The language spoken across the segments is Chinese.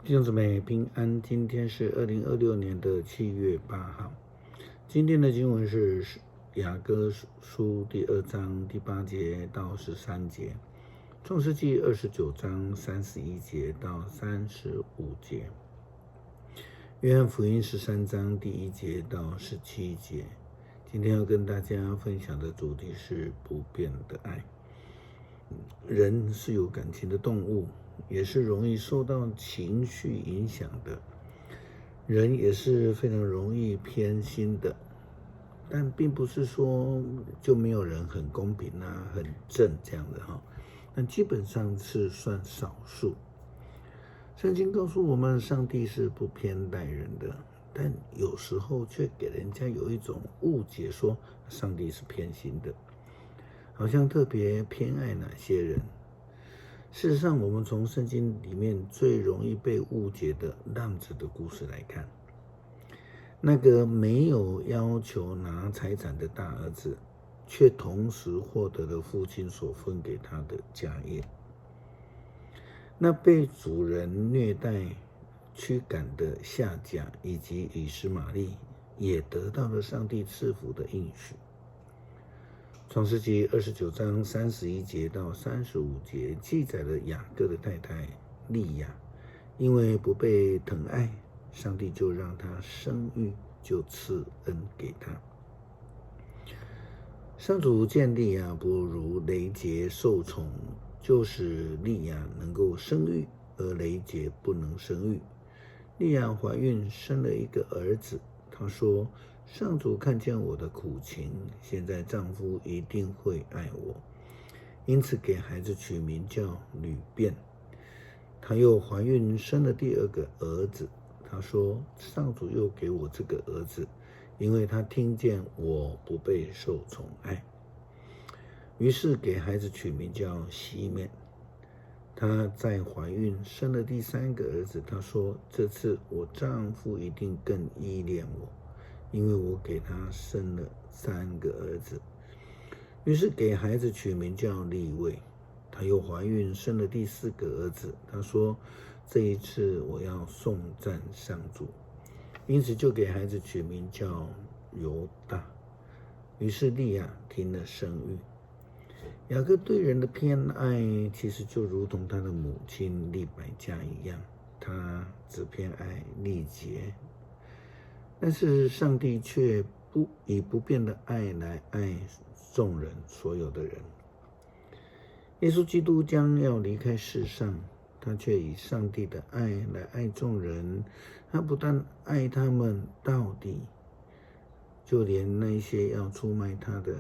弟兄姊妹平安，今天是2026年7月8号。今天的经文是雅歌书第2章第8节到13节，创世纪29章31节到35节，约翰福音13章第1节到17节。今天要跟大家分享的主题是不变的爱。人是有感情的动物，也是容易受到情绪影响的，人也是非常容易偏心的，但并不是说就没有人很公平很正这样的但基本上是算少数。圣经告诉我们，上帝是不偏待人的，但有时候却给人家有一种误解，说上帝是偏心的，好像特别偏爱哪些人。事实上，我们从圣经里面最容易被误解的浪子的故事来看，那个没有要求拿财产的大儿子，却同时获得了父亲所分给他的家业；那被主人虐待驱赶的夏甲以及以实玛利，也得到了上帝赐福的应许。创世纪29章31节到35节记载了雅各的太太利亚，因为不被疼爱，上帝就让她生育，就赐恩给她。上主见利亚不如雷杰受宠，就使利亚能够生育，而雷杰不能生育。利亚怀孕生了一个儿子，她说，上主看见我的苦情，现在丈夫一定会爱我，因此给孩子取名叫吕便。她又怀孕生了第2个儿子，她说，上主又给我这个儿子，因为他听见我不被受宠爱。于是给孩子取名叫西面。她再怀孕生了第3个儿子，她说，这次我丈夫一定更依恋我，因为我给他生了3个儿子。于是给孩子取名叫利未。她又怀孕生了第4个儿子，她说，这一次我要颂赞上主，因此就给孩子取名叫犹大。于是利亚停了生育。雅各对人的偏爱，其实就如同他的母亲利百加一样，他只偏爱利结，但是上帝却以不变的爱来爱众人，所有的人。耶稣基督将要离开世上，他却以上帝的爱来爱众人。他不但爱他们到底，就连那些要出卖他的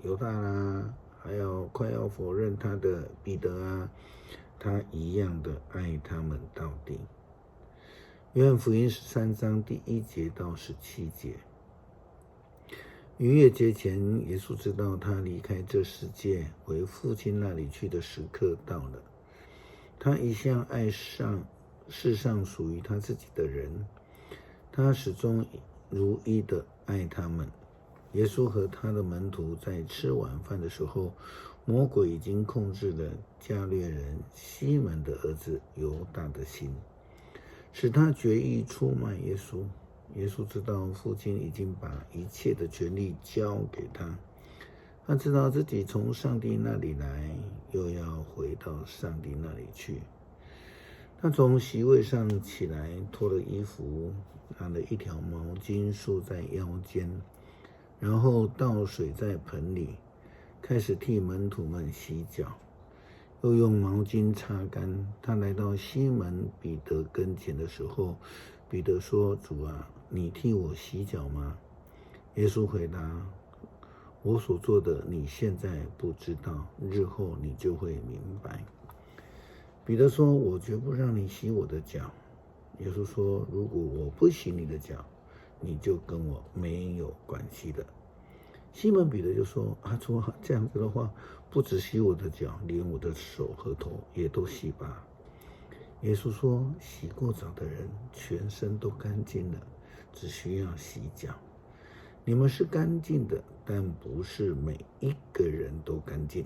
犹大啦，还有快要否认他的彼得他一样的爱他们到底。约翰福音13章第1节到17节。逾越节前，耶稣知道他离开这世界回父亲那里去的时刻到了。他一向爱上世上属于他自己的人，他始终如一的爱他们。耶稣和他的门徒在吃晚饭的时候，魔鬼已经控制了加略人西门的儿子犹大的心，使他决意出卖耶稣。耶稣知道父亲已经把一切的权力交给他，他知道自己从上帝那里来，又要回到上帝那里去。他从席位上起来，脱了衣服，拿了一条毛巾束在腰间，然后倒水在盆里，开始替门徒们洗脚，又用毛巾擦干。他来到西门彼得跟前的时候，彼得说，主啊，你替我洗脚吗？耶稣回答，我所做的你现在不知道，日后你就会明白。彼得说，我绝不让你洗我的脚。耶稣说，如果我不洗你的脚，你就跟我没有关系的。西门彼得就说，主啊，这样子的话，不只洗我的脚，连我的手和头也都洗吧。耶稣说，洗过澡的人全身都干净了，只需要洗脚。你们是干净的，但不是每一个人都干净。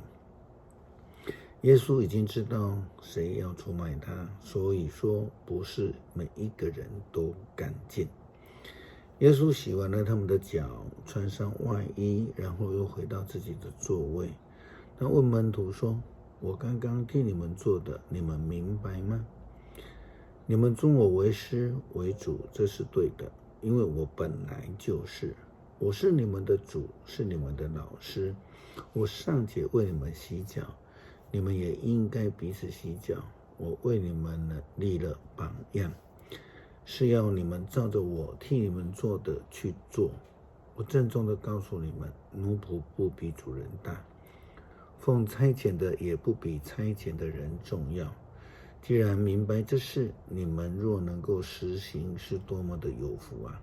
耶稣已经知道谁要出卖他，所以说不是每一个人都敢进。耶稣洗完了他们的脚，穿上外衣，然后又回到自己的座位。他问门徒说：我刚刚替你们做的，你们明白吗？你们尊我为师为主，这是对的，因为我本来就是。我是你们的主，是你们的老师。我尚且为你们洗脚，你们也应该彼此洗脚。我为你们立了榜样，是要你们照着我替你们做的去做。我郑重地告诉你们，奴仆不比主人大，奉差遣的也不比差遣的人重要。既然明白这事，你们若能够实行，是多么的有福啊！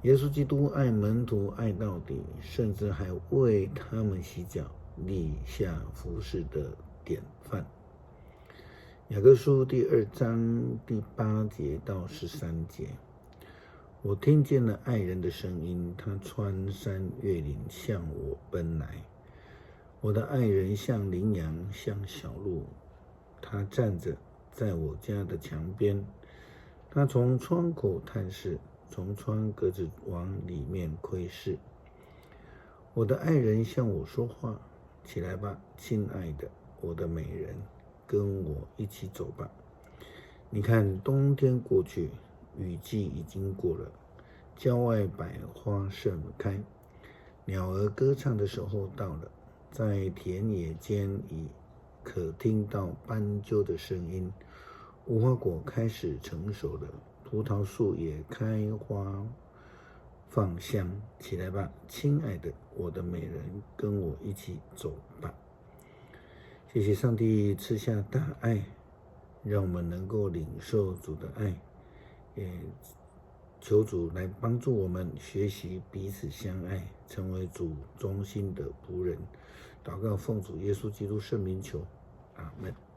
耶稣基督爱门徒爱到底，甚至还为他们洗脚，立下服事的典范。雅各书第2章第8节到13节，我听见了爱人的声音，他穿山越岭向我奔来。我的爱人像羚羊，像小鹿，他站着在我家的墙边，他从窗口探视，从窗格子往里面窥视。我的爱人向我说话，起来吧，亲爱的，我的美人，跟我一起走吧。你看，冬天过去，雨季已经过了，郊外百花盛开，鸟儿歌唱的时候到了，在田野间已可听到斑鸠的声音，无花果开始成熟了，葡萄树也开花放香。起来吧，亲爱的，我的美人，跟我一起走吧。谢谢上帝赐下大爱，让我们能够领受主的爱，也求主来帮助我们学习彼此相爱，成为主忠心的仆人。祷告奉主耶稣基督圣名求，阿们。